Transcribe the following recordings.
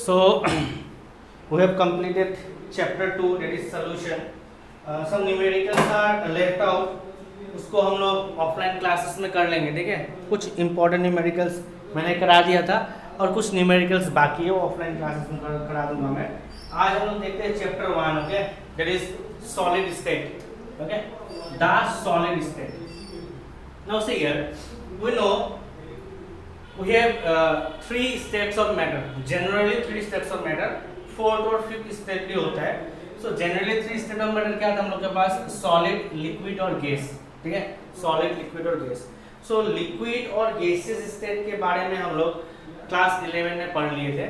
So we have completed chapter 2, that is solution. Some numericals are left out. उसको हम लोग offline classes में कर लेंगे, ठीक है। कुछ इंपॉर्टेंट न्यूमेरिकल्स मैंने करा दिया था और कुछ न्यूमेरिकल्स बाकी है, वो ऑफलाइन क्लासेस में करा दूंगा मैं। आज हम लोग देखते हैं chapter 1, okay, that is solid state, okay, the solid state. Now see here we know we have three states of matter, generally three states of matter, fourth और fifth state भी होता है। so generally three state of matter क्या था हम लोग के पास, solid, liquid और gas, ठीक है, solid, liquid और gas। so liquid और gaseous state के बारे में हम लोग क्लास 11 में पढ़ लिए थे।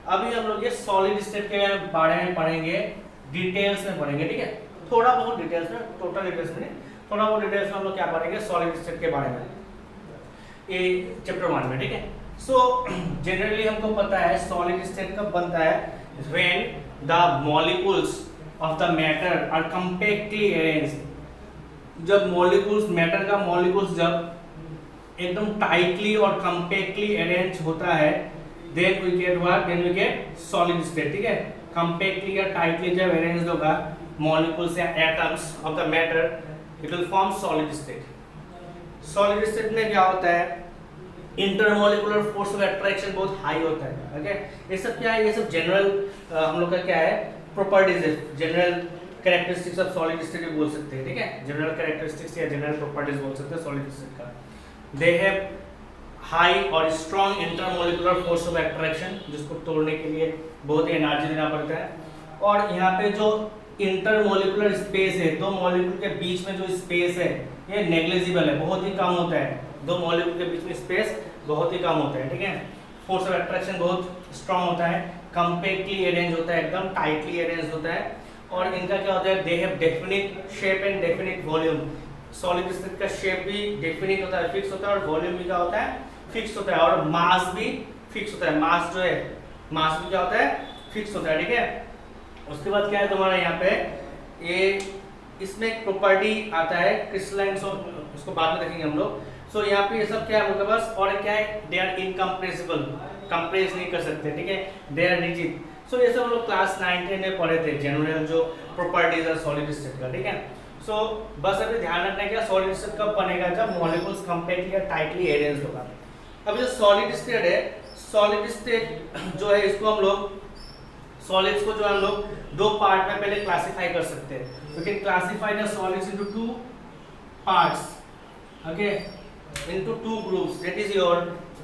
अभी हम लोग ये solid state के बारे में पढ़ेंगे, डिटेल्स में पढ़ेंगे, ठीक है, थोड़ा बहुत डिटेल्स में, टोटल डिटेल्स में नहीं, थोड़ा बहुत डिटेल्स में हम लोग क्या पढ़ेंगे, सॉलिड स्टेट के बारे में, ये चैप्टर 1 में, ठीक है। सो जनरली हमको पता है सॉलिड स्टेट कब बनता है, when the molecules of the matter are compactly arranged. जब मॉलिक्यूल्स, मैटर का मॉलिक्यूल्स जब एकदम टाइटली और कम्पैक्टली अरेंज होता है, then we get what, then we get solid state, ठीक है। कम्पैक्टली या टाइटली जब अरेंज होगा मॉलिक्यूल्स या atoms of the matter, it will form solid state. Solid state में क्या होता है, इंटरमोलिकुलर फोर्स ऑफ अट्रैक्शन बहुत हाई होता है, ओके। ये सब क्या है, ये सब जनरल हम लोग का क्या है, प्रॉपर्टीज है, general characteristics of solid state बोल सकते हैं, ठीक है, जनरल कैरेक्टरिस्टिक्स या जनरल प्रॉपर्टीज बोल सकते हैं सॉलिड स्टेट का। दे हैव हाई और strong intermolecular force of attraction, जिसको तोड़ने के लिए बहुत ही एनर्जी देना पड़ता है। और यहाँ पे जो इंटरमोलिकुलर स्पेस है, दो मॉलिक्यूल के बीच में जो स्पेस है ये नेग्लिजिबल है, बहुत ही कम होता है, दो मॉलिक्यूल के बीच में स्पेस बहुत ही कम होता है, ठीक है। फोर्स ऑफ अट्रैक्शन बहुत स्ट्रांग होता है, कम्पैक्टली अरेंज होता है, एकदम टाइटली अरेंज होता है। और इनका क्या होता है, they have definite shape and definite volume. Solid state का शेप भी डेफिनिट होता है, फिक्स होता है, और वॉल्यूम भी क्या होता है, फिक्स होता है, और मास भी फिक्स होता है। मास जो है, मास भी क्या होता है, फिक्स होता है, ठीक है। उसके बाद क्या है तुम्हारा यहाँ पे, ये इसमें एक प्रॉपर्टी आता है क्रिस्टलाइन, उसको बाद में देखेंगे हम लोग। सो यहाँ पे ये सब क्या है हम लोग के पास, और क्या है, दे आर इनकम्प्रेसिबल, कंप्रेस नहीं कर सकते, ठीक है, दे आर रिजिड। सो ये सब हम लोग क्लास 9 में पढ़े थे, जनरल जो प्रॉपर्टीज है सॉलिड स्टेट का, ठीक है। सो बस अभी ध्यान रखना है कि सॉलिड स्टेट कब बनेगा, जब मॉलिक्यूल्स कंपैक्टली या टाइटली अरेंज होगा। अब जो सॉलिड स्टेट है, सॉलिड स्टेट जो है, इसको हम लोग सॉलिड्स को जो हम लोग दो पार्ट में पहले क्लासिफाई कर सकते हैं। We can classify the solids into two parts, okay, into two groups. That is your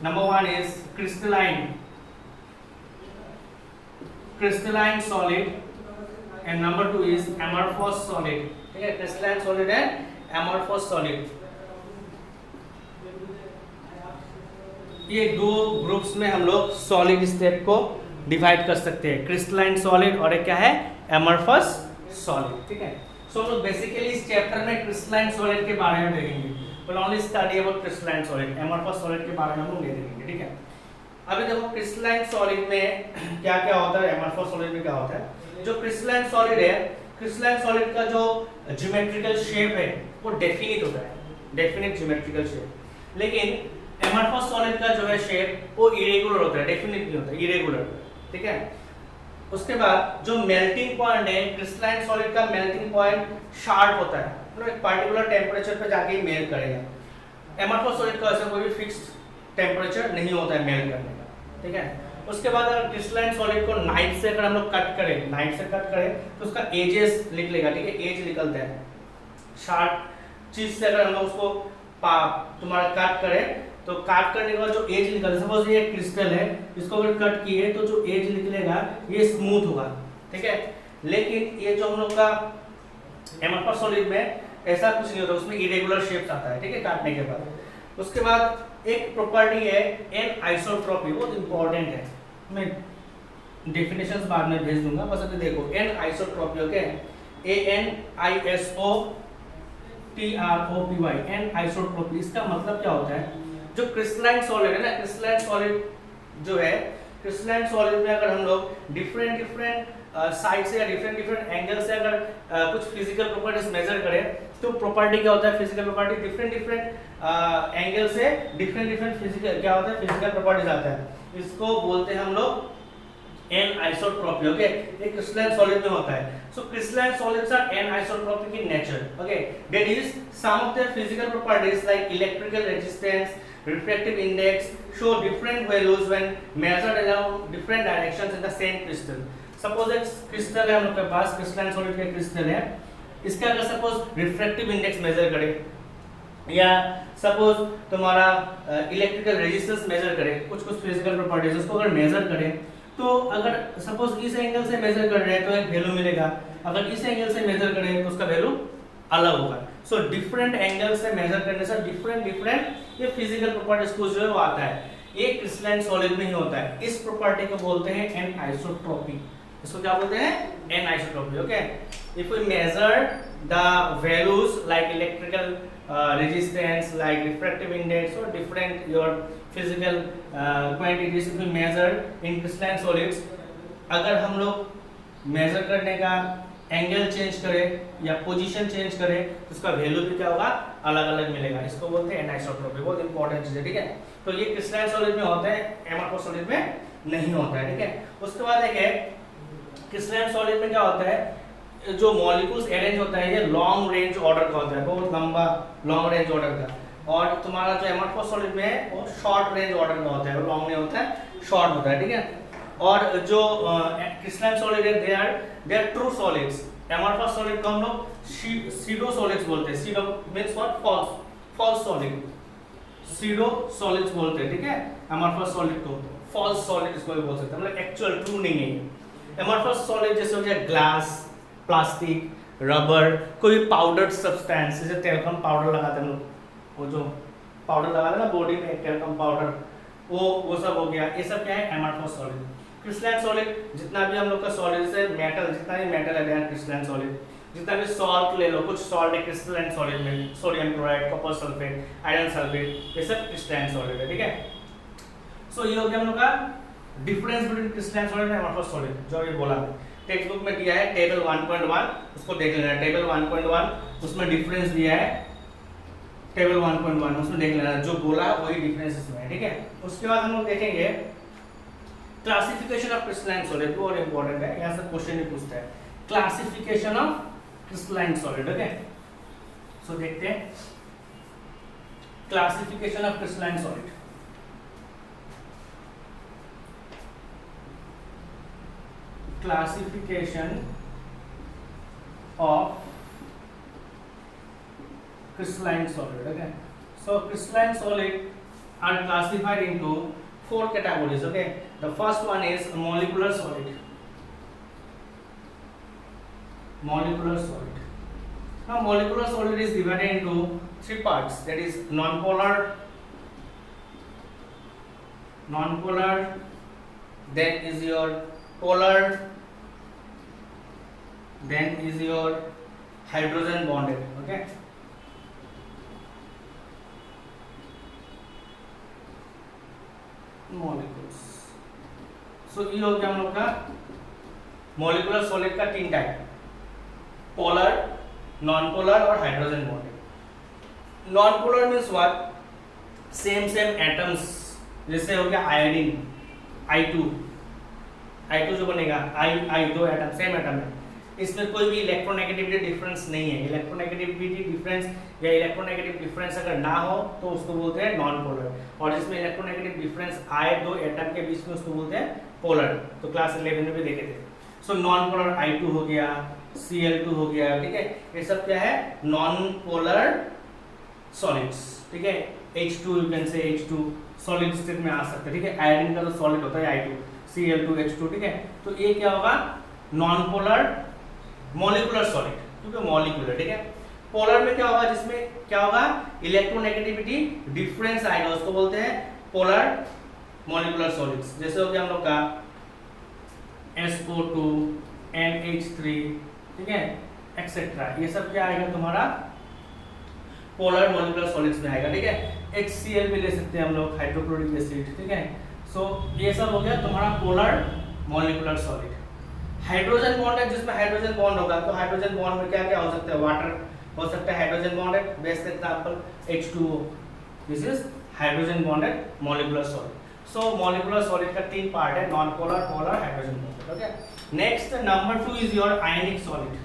number 1 is crystalline solid and number 2 is amorphous solid, ठीक है, crystalline solid and amorphous solid. ये दो groups में हम लोग सॉलिड स्टेट को divide कर सकते हैं, क्रिस्टलाइन सॉलिड और एक क्या है, एमॉर्फस सॉलिड, ठीक है। सो हम लोग बेसिकली इस चैप्टर में क्रिस्टलाइन सॉलिड के बारे में देखेंगे, will only study about crystalline solid, amorphous solid के बारे में हम लोग नहीं देखेंगे, ठीक है। अभी देखो क्रिस्टलाइन सॉलिड में क्या क्या होता है, एमॉर्फस सॉलिड में क्या होता है। जो क्रिस्टलाइन सॉलिड है, क्रिस्टलाइन सॉलिड का जो ज्योमेट्रिकल शेप है वो डेफिनिट होता है, डेफिनिट ज्योमेट्रिकल शेप। लेकिन एमॉर्फस सॉलिड का जो है शेप वो इरेगुलर होता है, डेफिनिट नहीं होता, इरेगुलर, ठीक है। उसके बाद जो मेल्टिंग पॉइंट है, क्रिस्टलाइन सॉलिड का मेल्टिंग पॉइंट शार्प होता है, मतलब एक पर्टिकुलर टेम्परेचर पे जाके ही मेल्ट करेगा। एमॉर्फस सॉलिड का ऐसा कोई भी फिक्स्ड टेम्परेचर नहीं होता है मेल्ट करने का, ठीक है। उसके बाद अगर क्रिस्टलाइन सॉलिड को नाइफ से अगर हम लोग कट करें, नाइफ से कट करें तो उसका एजेस निकलेगा, ठीक है, एज निकलता है। शार्प चीज से अगर हम लोग उसको तुम्हारा कट करें तो काट करने के बाद जो एज निकले, सपोज ये क्रिस्टल है, इसको अगर कट किए तो जो एज निकलेगा ये स्मूथ होगा, ठीक है। लेकिन ये जो हम लोग का एमॉर्फस सॉलिड में ऐसा कुछ नहीं होता, उसमें इरेगुलर शेप्स आता है, ठीक है, काटने के बाद। उसके बाद एक प्रॉपर्टी है एन आइसोट्रोपी, बहुत इंपॉर्टेंट है, मैं डेफिनेशंस बाद में भेज दूंगा, बस अभी देखो anisotropy, okay, ANISOTROPY, anisotropy. इसका मतलब क्या होता है, जो क्रिस्टलाइन सॉलिड है ना, क्रिस्टलाइन सॉलिड जो है, क्रिस्टलाइन सॉलिड में अगर हम लोग डिफरेंट साइड से या डिफरेंट एंगल से अगर कुछ फिजिकल प्रॉपर्टीज मेजर करें तो प्रॉपर्टी क्या होता है, फिजिकल प्रॉपर्टी डिफरेंट एंगल से डिफरेंट फिजिकल क्या होता है, फिजिकल प्रॉपर्टीज आता है। इसको बोलते हैं हम लोग एन एनिसोट्रॉपी, ओके, ये क्रिस्टलाइन सॉलिड में होता है। So crystalline solids are anisotropic in nature, okay, that is some of their physical properties like electrical resistance, refractive index show different values when measured along different directions in the same crystal. Suppose एक crystal है हम लोग के पास, crystalline solid का crystal है, इसका अगर suppose refractive index major करें या सपोज तुम्हारा इलेक्ट्रिकल रेजिस्टेंस मेजर करें, कुछ फिजिकल प्रॉपर्टीज उसको अगर मेजर करें, तो अगर सपोज इस एंगल से मेजर कर रहे हैं तो एक वैल्यू मिलेगा, अगर इस एंगल से मेजर करें तो उसका वैल्यू अलग होगा। सो डिफरेंट एंगल से मेजर करने से डिफरेंट ये फिजिकल प्रॉपर्टीज को जो है वो आता है, ये क्रिस्टलाइन सॉलिड में ही होता है। इस प्रॉपर्टी को बोलते हैं एनिसोट्रॉपी। इसको क्या बोलते हैं? Anisotropy, okay. If we measure the values like electrical resistance, like refractive index or different your physical quantities, if we measure in crystalline solids, अगर हम लोग मेजर करने का एंगल चेंज करें या पोजीशन चेंज करें तो उसका वैल्यू भी क्या होगा? अलग अलग मिलेगा। इसको बोलते हैं एनिसोट्रॉपी, बहुत इंपॉर्टेंट चीज है, ठीक है। तो ये क्रिस्टलाइन सॉलिड में होता है, एमआरएफ सॉलिड में नहीं होता है, ठीक है। उसके बाद एक है क्रिस्टलाइन सॉलिड में क्या होता है, जो मॉलिक्यूल्स अरेंज होता है ये लॉन्ग रेंज ऑर्डर का होता है, बहुत लंबा लॉन्ग रेंज ऑर्डर का। और तुम्हारा जो एमआरएफ सॉलिड में है वो शॉर्ट रेंज ऑर्डर का होता है, वो लॉन्ग नहीं होता है, शॉर्ट होता है, ठीक है। और जो क्रिस्टलाइन सॉलिड है they are true solids. Amorphous solid को हम लोग सीडो सॉलिड्स बोलते हैं। Pseudo means what? False solid, pseudo solids बोलते हैं, ठीक है। एमआरएफ सॉलिड को फॉल्स सॉलिड इसको भी बोल सकते हैं, मतलब एक्चुअल ट्रू नहीं है। एमआरएफ सॉलिड जैसे हो गया ग्लास, प्लास्टिक, रबर, कोई पाउडर्ड सब्सटेंस, जैसे टेल्कम पाउडर लगाते हैं हम लोग, वो जो पाउडर लगाते हैं ना बॉडी में टेल्कम पाउडर, वो सब हो गया। ये सब क्या है? Amorphous solid. क्रिस्टलाइन सॉलिड जितना भी हम लोग का सॉलिड से मेटल, जितना भी मेटल है क्रिस्टलाइन सॉलिड, जितना भी सॉल्ट ले लो, कुछ सॉल्ट है क्रिस्टलाइन सॉलिड में, sodium chloride, copper sulphate, iron sulphate, ये सब क्रिस्टलाइन सॉलिड है, ठीक है। सो ये हो गया हम लोग का difference between crystalline solid and MRF solid, जो ये बोला टेक्स्ट बुक में दिया है टेबल 1.1, उसको देख लेना। टेबल 1.1 उसमें डिफरेंस दिया है, टेबल 1.1 उसमें देख लेना, जो बोला वही डिफरेंस इसमें है, ठीक है। उसके बाद हम लोग देखेंगे क्लासिफिकेशन ऑफ क्रिस्टलाइन सॉलिड, बहुत इंपॉर्टेंट है, यहाँ से क्वेश्चन ही पूछता है, classification of crystalline solid, okay. So देखते हैं classification of crystalline solid. Classification of crystalline solid, okay. So crystalline solid are classified into 4 categories, okay. The first one is molecular solid. Molecular solid. Now molecular solid is divided into 3 parts, that is non-polar, then is your polar, then is your hydrogen bonded, okay. Molecules. So ये हो गया हम लोग का molecular solid का 3 type, polar, non polar और hydrogen bonded. Non polar means what? Same atoms, जैसे हो गया आयोडीन, I2 जो बनेगा, I 2 एटम, सेम एटम है, इसमें कोई भी इलेक्ट्रोनेगेटिविटी डिफरेंस नहीं है। इलेक्ट्रोनेगेटिविटी डिफरेंस या इलेक्ट्रोनेगेटिव डिफरेंस अगर ना हो तो उसको बोलते हैं नॉन पोलर, और जिसमें इलेक्ट्रोनेगेटिव डिफरेंस आए 2 एटम के बीच में उसको बोलते हैं पोलर। तो क्लास 11 में भी देखे थे। सो नॉन पोलर I2 हो गया, Cl2 हो गया, ठीक है। ये सब क्या है? नॉन पोलर सॉलिड्स, ठीक है। H2 you can say H2 solid state में आ सकते हैं, ठीक है। आयोडीन का तो सॉलिड होता है I2, Cl2 H2, ठीक है। तो ये क्या होगा? नॉन पोलर मॉलिक्यूलर सॉलिड, क्योंकि मॉलिक्यूलर, ठीक है। पोलर में क्या होगा? जिसमें क्या होगा? इलेक्ट्रोनेगेटिविटी डिफरेंस आएगा, उसको बोलते हैं पोलर मॉलिक्यूलर सॉलिड्स। जैसे हो गया हम लोग का SO2, NH3, ठीक है, एक्सेट्रा, ये सब क्या आएगा तुम्हारा? पोलर मॉलिक्यूलर सॉलिड्स में आएगा, ठीक है। HCl भी ले सकते हैं हम लोग, हाइड्रोक्लोरिक एसिड, ठीक है। सो ये सब हो गया तुम्हारा polar molecular solid. Hydrogen bond है, जिसमें हाइड्रोजन बॉन्ड होगा, तो हाइड्रोजन बॉन्ड में क्या क्या हो सकता है? वाटर हो सकता है, hydrogen bonded, best example H2O, this is hydrogen bonded molecular solid. So molecular solid का 3 पार्ट है, non polar, polar, hydrogen polar. Okay, next number 2 is your ionic solid.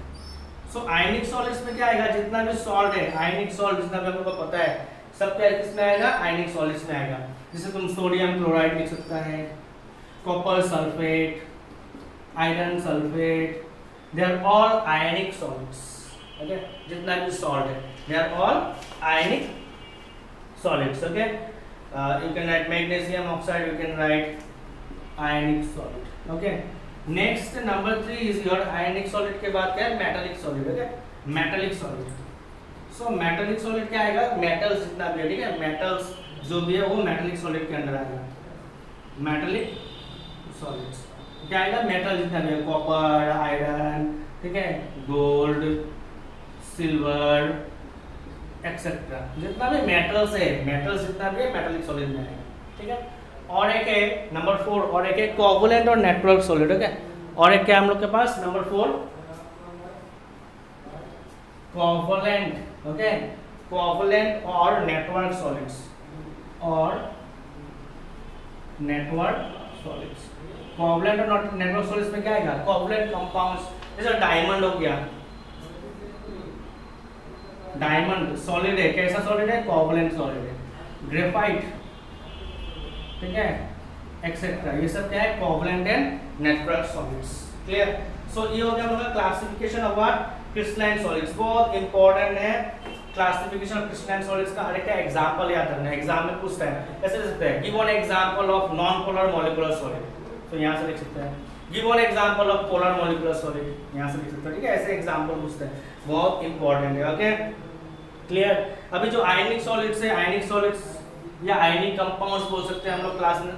So ionic solids में क्या आएगा, जितना भी सॉल्ट है, ionic salt जितना भी आपको पता है सब क्या किसमें आएगा, आयनिक सॉलिड्स में आएगा। जैसे तुम सोडियम क्लोराइड लिख सकता है, copper sulphate, iron sulphate, they are all ionic solids. Okay, जितना भी सॉल्ट है they are all ionic solids. Okay, you can write magnesium oxide, you can write ionic solid. Okay, next number 3 is your ionic solid के बाद क्या है, metallic solid। okay, metallic solid। so metallic solid क्या आएगा, metals जितना भी है, ठीक है, metals जो भी है वो metallic solid के अंदर आएगा। metallic solids क्या आएगा, metal जितना भी है, कॉपर, आयरन, ठीक है, गोल्ड, सिल्वर, एक्सेट्रा, जितना भी मेटल्स है, मेटल्स जितना भी है मेटालिक सॉलिड में आएगा। ठीक है, और एक है नंबर 4, और एक है कोवलेंट और नेटवर्क सॉलिड। ओके, और एक क्या हम लोग के पास, नंबर 4 कोवलेंट। ओके, कोवलेंट और नेटवर्क सॉलिड्स, और नेटवर्क सॉलिड्स। कोवलेंट और नेटवर्क सॉलिड्स में क्या आएगा, कोवलेंट कंपाउंड्स, जैसे डायमंड हो गया, डायमंड सॉलिड है, कैसा सॉलिड है, कोवलेंट सॉलिड है। ग्रेफाइट, ठीक है, एक्सेट्रा, ये सब क्या है, covalent and network solids. Clear. So ये हो गया हमारा classification of what, crystalline solids. बहुत इंपॉर्टेंट है क्लासिफिकेशन ऑफ क्रिस्टलाइन सॉलिड्स का। हर एक का एग्जांपल याद रखना है, एग्जाम में पूछता है, ऐसे लिख सकते हैं, give one example of non polar molecular solid, तो यहां से लिख सकते हैं, give one example of polar molecular solid, यहां से लिख सकते हैं। ठीक है, ऐसे एग्जांपल पूछते हैं, बहुत इंपॉर्टेंट है। Okay, clear. अभी जो आयनिक सॉलिड्स है, आयनिक सॉलिड्स या आयनिक कंपाउंड्स बोल सकते हैं, हम लोग क्लास में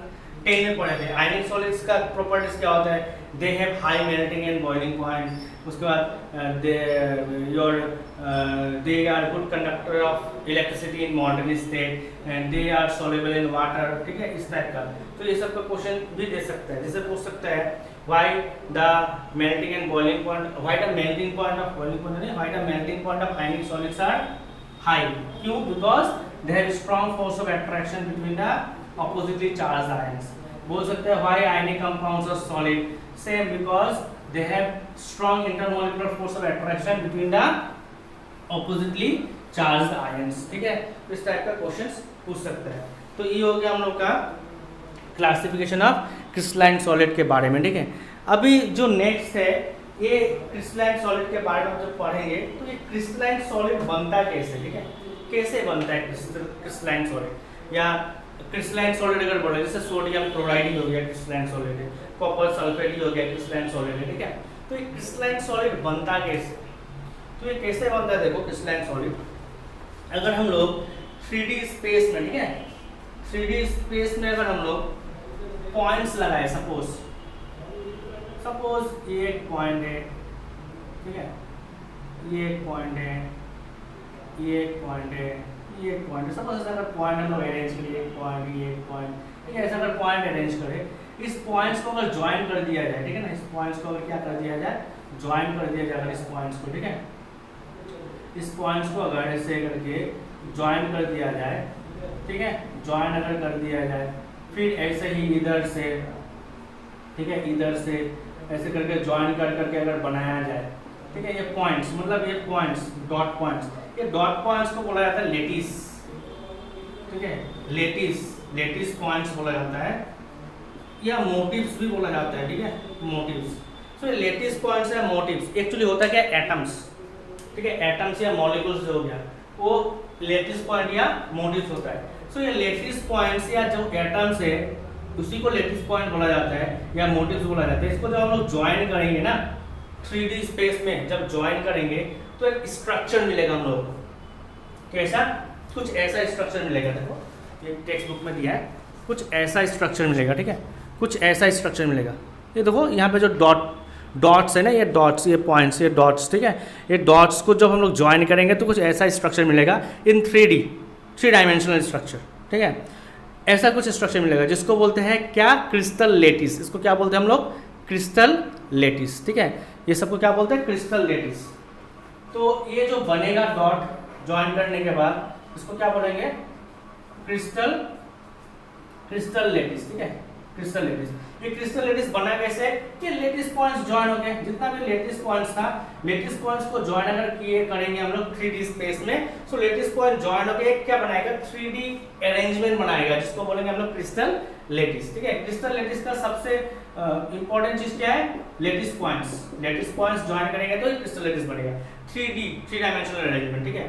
10 में पढ़े थे। आयनिक सॉलिड्स का प्रॉपर्टीज क्या होता है, they have high melting and boiling point, उसके बाद they are good conductor of electricity in modern state and they are soluble in water. ठीक है, इस टाइप का, तो ये सब का क्वेश्चन भी दे सकता है। जैसे पूछ सकता है why the melting and boiling point, why the melting point of boiling point नहीं, why the melting point of ionic solids are high, क्यों, because they have strong force of attraction between the oppositely charged ions। बोल सकते हैं why ionic compounds are solid, same because they have strong intermolecular force of attraction between the oppositely charged ions। ठीक है, इस type का questions पूछ सकते हैं। तो ये हो गया हम लोग का क्लासिफिकेशन ऑफ क्रिस्टलाइन सॉलिड के बारे में। ठीक है, अभी जो नेक्स्ट है, ये क्रिस्टलाइन सॉलिड के बारे में जब पढ़ेंगे तो ये क्रिस्टलाइन सॉलिड बनता कैसे, ठीक है, कैसे बनता है क्रिस्टलाइन सॉलिड, या क्रिस्टलाइन सॉलिड अगर बोले, जैसे सोडियम क्लोराइड ही हो गया क्रिस्टलाइन सॉलिड है, कॉपर सल्फेट ही हो गया क्रिस्टलाइन सॉलिड है। ठीक है, तो ये क्रिस्टलाइन सॉलिड बनता कैसे, तो ये कैसे बनता है, देखो क्रिस्टलाइन सॉलिड अगर हम लोग 3D स्पेस में, ठीक है, 3D स्पेस में अगर हम लोग पॉइंट्स लगाए, सपोज ये एक पॉइंट है, ठीक है, ये एक पॉइंट है, ये एक पॉइंट है, ये एक पॉइंट है, सपोज अगर पॉइंट हम लोग अरेंज करें, एक पॉइंट, ये एक पॉइंट, ठीक है, ऐसा अगर पॉइंट अरेंज करें, इस पॉइंट्स को अगर ज्वाइन कर दिया जाए, ठीक है ना, इस पॉइंट्स को अगर क्या कर दिया जाए, ज्वाइन कर दिया जाए अगर इस पॉइंट्स को, ठीक है, इस पॉइंट्स को अगर ऐसे करके ज्वाइन कर दिया जाए, ठीक है, ज्वाइन अगर कर दिया जाए, फिर ऐसे ही इधर से, ठीक है, इधर से ऐसे करके ज्वाइन कर करके अगर बनाया जाए, ठीक है, ये पॉइंट्स, मतलब ये पॉइंट्स, डॉट पॉइंट्स, ये डॉट पॉइंट्स को बोला जाता है लेटिस। ठीक है, लेटिस पॉइंट्स बोला जाता है, या मोटिव्स भी बोला जाता है। ठीक है, मोटिव्स। सो ये लेटिस पॉइंट्स या मोटिव्स एक्चुअली होता है क्या, एटम्स। ठीक है, एटम्स या मॉलिक्यूल्स जो हो गया वो लेटिस पॉइंट या मोटिव्स होता है। सो ये लेटिस पॉइंट्स या जो एटम्स है उसी को लेटिस पॉइंट बोला जाता है या मोटिव्स बोला जाता है। इसको जब हम लोग ज्वाइन करेंगे ना 3D स्पेस में, जब ज्वाइन करेंगे तो एक स्ट्रक्चर मिलेगा हम लोग को। कैसा, कुछ ऐसा स्ट्रक्चर मिलेगा, देखो ये टेक्स्ट बुक में दिया है, कुछ ऐसा स्ट्रक्चर मिलेगा। ठीक है, कुछ ऐसा स्ट्रक्चर मिलेगा। ये देखो यहाँ पे जो डॉट्स है ना, ये डॉट्स, ये पॉइंट्स, ये डॉट्स, ठीक है, ये डॉट्स को जब हम लोग ज्वाइन करेंगे तो कुछ ऐसा स्ट्रक्चर मिलेगा इन 3 डायमेंशनल स्ट्रक्चर। ठीक है, ऐसा कुछ स्ट्रक्चर मिलेगा जिसको बोलते हैं क्या, क्रिस्टल लेटिस। इसको क्या बोलते हैं हम लोग, क्रिस्टल लेटिस। ठीक है, ये सबको क्या बोलते हैं, क्रिस्टल लेटिस। तो ये जो बनेगा डॉट ज्वाइन करने के बाद इसको क्या बोलेंगे, क्रिस्टल क्रिस्टल लेटिस, ठीक है, क्रिस्टल लेटिस। ये क्रिस्टल लेटिस बना कैसे कि लेटिस पॉइंट्स जॉइन हो गए, जितना भी लेटिस पॉइंट्स था, लेटिस पॉइंट्स को जॉइन अगर किए करेंगे हम लोग 3D स्पेस में, सो लेटिस पॉइंट जॉइन होके क्या बनाएगा 3D अरेंजमेंट बनाएगा, जिसको बोलेंगे हम लोग क्रिस्टल लेटिस, ठीक है। क्रिस्टल लेटिस का सबसे इंपॉर्टेंट चीज क्या है, लेटिस पॉइंट्स जॉइन करेंगे तो क्रिस्टल लेटिस बनेगा, 3 डायमेंशनल अरेंजमेंट, ठीक है।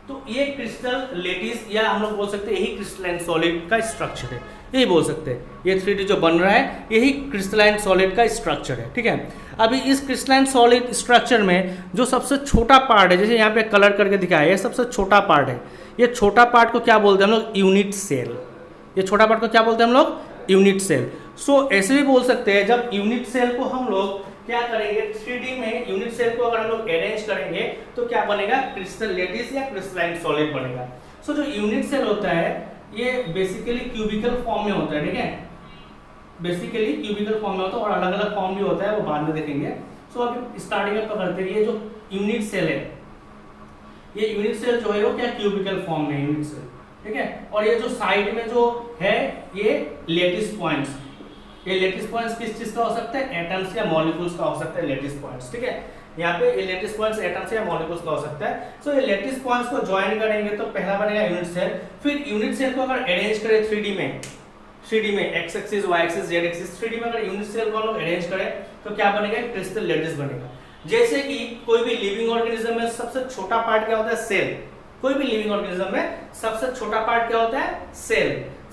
तो ये क्रिस्टल लेटिस या हम लोग बोल सकते हैं यही क्रिस्टलाइन सॉलिड का स्ट्रक्चर है, यही बोल सकते हैं, ये 3D जो बन रहा है यही क्रिस्टलाइन सॉलिड का स्ट्रक्चर है, ठीक है। अभी इस क्रिस्टलाइन सॉलिड स्ट्रक्चर में जो सबसे छोटा पार्ट है, जैसे यहाँ पे कलर करके दिखाया है, ये सबसे छोटा पार्ट है, ये छोटा पार्ट को क्या बोलते हैं हम लोग, यूनिट सेल। ये छोटा पार्ट को क्या बोलते हैं हम लोग, यूनिट सेल। सो ऐसे भी बोल सकते हैं, जब यूनिट सेल को हम लोग क्या करेंगे 3D में, यूनिट सेल को अगर हम लोग अरेंज करेंगे तो क्या बनेगा, क्रिस्टल लेटिस या क्रिस्टलाइन सॉलिड बनेगा। सो जो यूनिट सेल होता है ये बेसिकली क्यूबिकल फॉर्म में होता है, ठीक है, बेसिकली क्यूबिकल फॉर्म में होता है, और अलग अलग फॉर्म भी होता है, वो बाद में देखेंगे। सो अभी स्टार्टिंग में पकड़ते हैं, ये जो यूनिट सेल है, ये यूनिट सेल जो है वो क्या क्यूबिकल फॉर्म में यूनिट सेल, ठीक है। और ये जो साइड में जो है ये लेटिस पॉइंट्स, ये लेटिस पॉइंट्स किस चीज का हो सकता है, एटम्स या मॉलिक्यूल्स का हो सकता है लेटिस पॉइंट्स, ठीक है। यहाँ पे ये लेटिस पॉइंट्स एटम्स या मॉलिक्यूल्स का हो सकता है। सो ये लेटिस पॉइंट्स को ज्वाइन करेंगे तो पहला बनेगा यूनिट सेल, फिर यूनिट सेल को अगर अरेंज करें 3D में X axis Y axis Z axis 3D में अगर यूनिट सेल को हम लोग अरेंज करें तो क्या बनेगा, क्रिस्टल लेटिस बनेगा। जैसे कि कोई भी लिविंग ऑर्गेनिज्म में सबसे छोटा पार्ट क्या होता है, सेल। कोई भी लिविंग ऑर्गेनिज्म में सबसे छोटा पार्ट क्या होता है,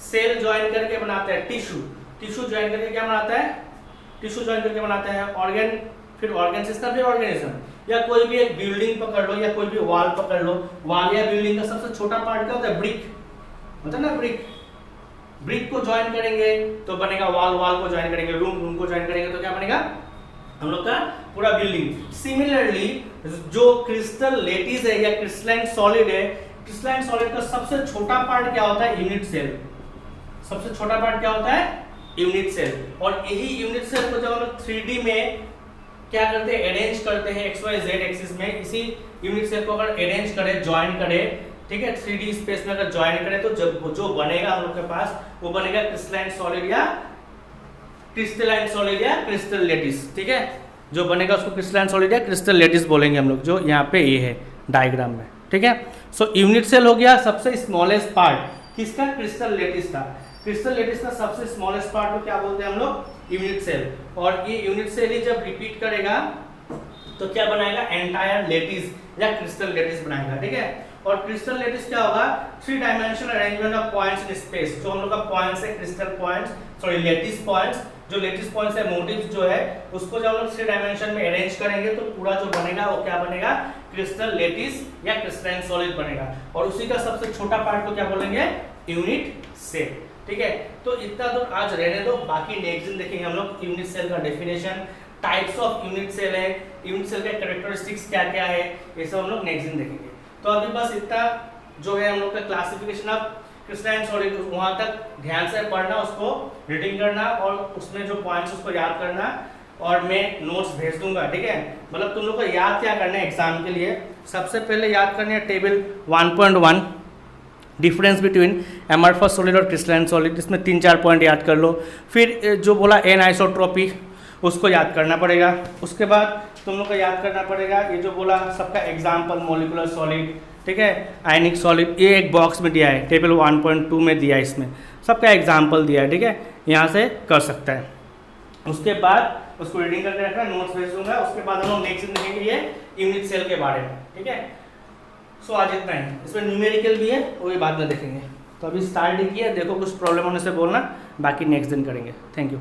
सेल ज्वाइन करके बनाता है टिश्यू ज्वाइन करके क्या बनाता है, टिश्यू ज्वाइन करके बनाता है ऑर्गन, फिर ऑर्गन सिस्टम, फिर ऑर्गेनिज्म। या कोई भी एक बिल्डिंग पकड़ लो या कोई भी वॉल पकड़ लो, वॉल या बिल्डिंग का सबसे छोटा पार्ट क्या होता है, ब्रिक होता है ना, ब्रिक को ज्वाइन करेंगे तो बनेगा वॉल को ज्वाइन करेंगे, रूम को ज्वाइन करेंगे तो क्या बनेगा हम लोग का पूरा बिल्डिंग। सिमिलरली जो क्रिस्टल लेटिस है या क्रिस्टलाइन सॉलिड है, क्रिस्टलाइन सॉलिड का सबसे छोटा पार्ट क्या होता है, यूनिट सेल। सबसे छोटा पार्ट क्या होता है, यूनिट सेल। और यही यूनिट सेल को जब हम लोग 3D में क्या करते हैं, अरेंज करते हैं एक्स वाई जेड एक्सिस में, इसी यूनिट सेल को अगर अरेंज करें, ज्वाइन करें, ठीक है, 3D स्पेस में अगर ज्वाइन करें तो जब जो बनेगा हम लोग के पास वो बनेगा क्रिस्टलाइन सॉलिड या क्रिस्टल लेटिस, ठीक है। जो बनेगा उसको क्रिस्टलाइन सॉलिड या क्रिस्टल लेटिस बोलेंगे हम लोग, जो यहाँ पे ये है डायग्राम में, ठीक है। सो यूनिट सेल हो गया सबसे स्मॉलेस्ट पार्ट, किसका, क्रिस्टल लेटिस का। क्रिस्टल लेटिस का सबसे स्मॉलेस्ट पार्ट को क्या बोलते हैं हम लोग, यूनिट सेल। और ये यूनिट सेल ही जब रिपीट करेगा तो क्या बनाएगा, एंटायर लेटिस या क्रिस्टल लेटिस बनाएगा, ठीक है। और क्रिस्टल लेटिस क्या होगा, 3 dimensional arrangement of points in space. जो हम लोग का पॉइंट्स है crystal points, sorry lattice points, जो लेटिस पॉइंट्स है मोटिव्स जो है उसको जब हम लोग 3 डायमेंशन में अरेंज करेंगे तो पूरा जो बनेगा वो क्या बनेगा, क्रिस्टल लेटिस या क्रिस्टलाइन सॉलिड बनेगा। और उसी का सबसे छोटा पार्ट को क्या बोलेंगे, यूनिट सेल, ठीक है। तो इतना तो आज रहने दो, बाकी नेक्स्ट दिन देखेंगे हम लोग यूनिट सेल का definition, types of unit cell है, यूनिट सेल के कैरेक्टरिस्टिक्स क्या क्या है, ये सब हम लोग नेक्स्ट दिन देखेंगे। तो अभी बस इतना जो है हम लोग का क्लासिफिकेशन ऑफ क्रिस्टलाइन सॉलिड, वहां तक ध्यान से पढ़ना, उसको रीडिंग करना और उसमें जो पॉइंट्स उसको याद करना, और मैं नोट्स भेज दूंगा, ठीक है। मतलब तुम लोग को याद क्या करना है एग्जाम के लिए, सबसे पहले याद करनी है table 1.1 difference between amorphous solid और क्रिस्टलाइन सॉलिड, इसमें 3-4 पॉइंट याद कर लो। फिर जो बोला एन आइसोट्रोपी उसको याद करना पड़ेगा। उसके बाद तुम लोग को याद करना पड़ेगा ये जो बोला सबका एग्जाम्पल, मोलिकुलर सॉलिड, ठीक है, आयनिक सॉलिड, ये एक बॉक्स में दिया है, टेबल 1.2 में दिया है, इसमें सबका एग्जाम्पल दिया है, ठीक है, यहाँ से कर सकता है। उसके बाद उसको रीडिंग करके रखना, नोट्स भेज दूंगा। उसके बाद हम लोग नेक्स्ट दिन देखेंगे ये यूनिट सेल के बारे में, ठीक है। सो आज इतना ही, इसमें न्यूमेरिकल भी है वो भी बाद में देखेंगे। तो अभी स्टार्ट किया, देखो कुछ प्रॉब्लम होने से बोलना, बाकी नेक्स्ट दिन करेंगे। Thank you.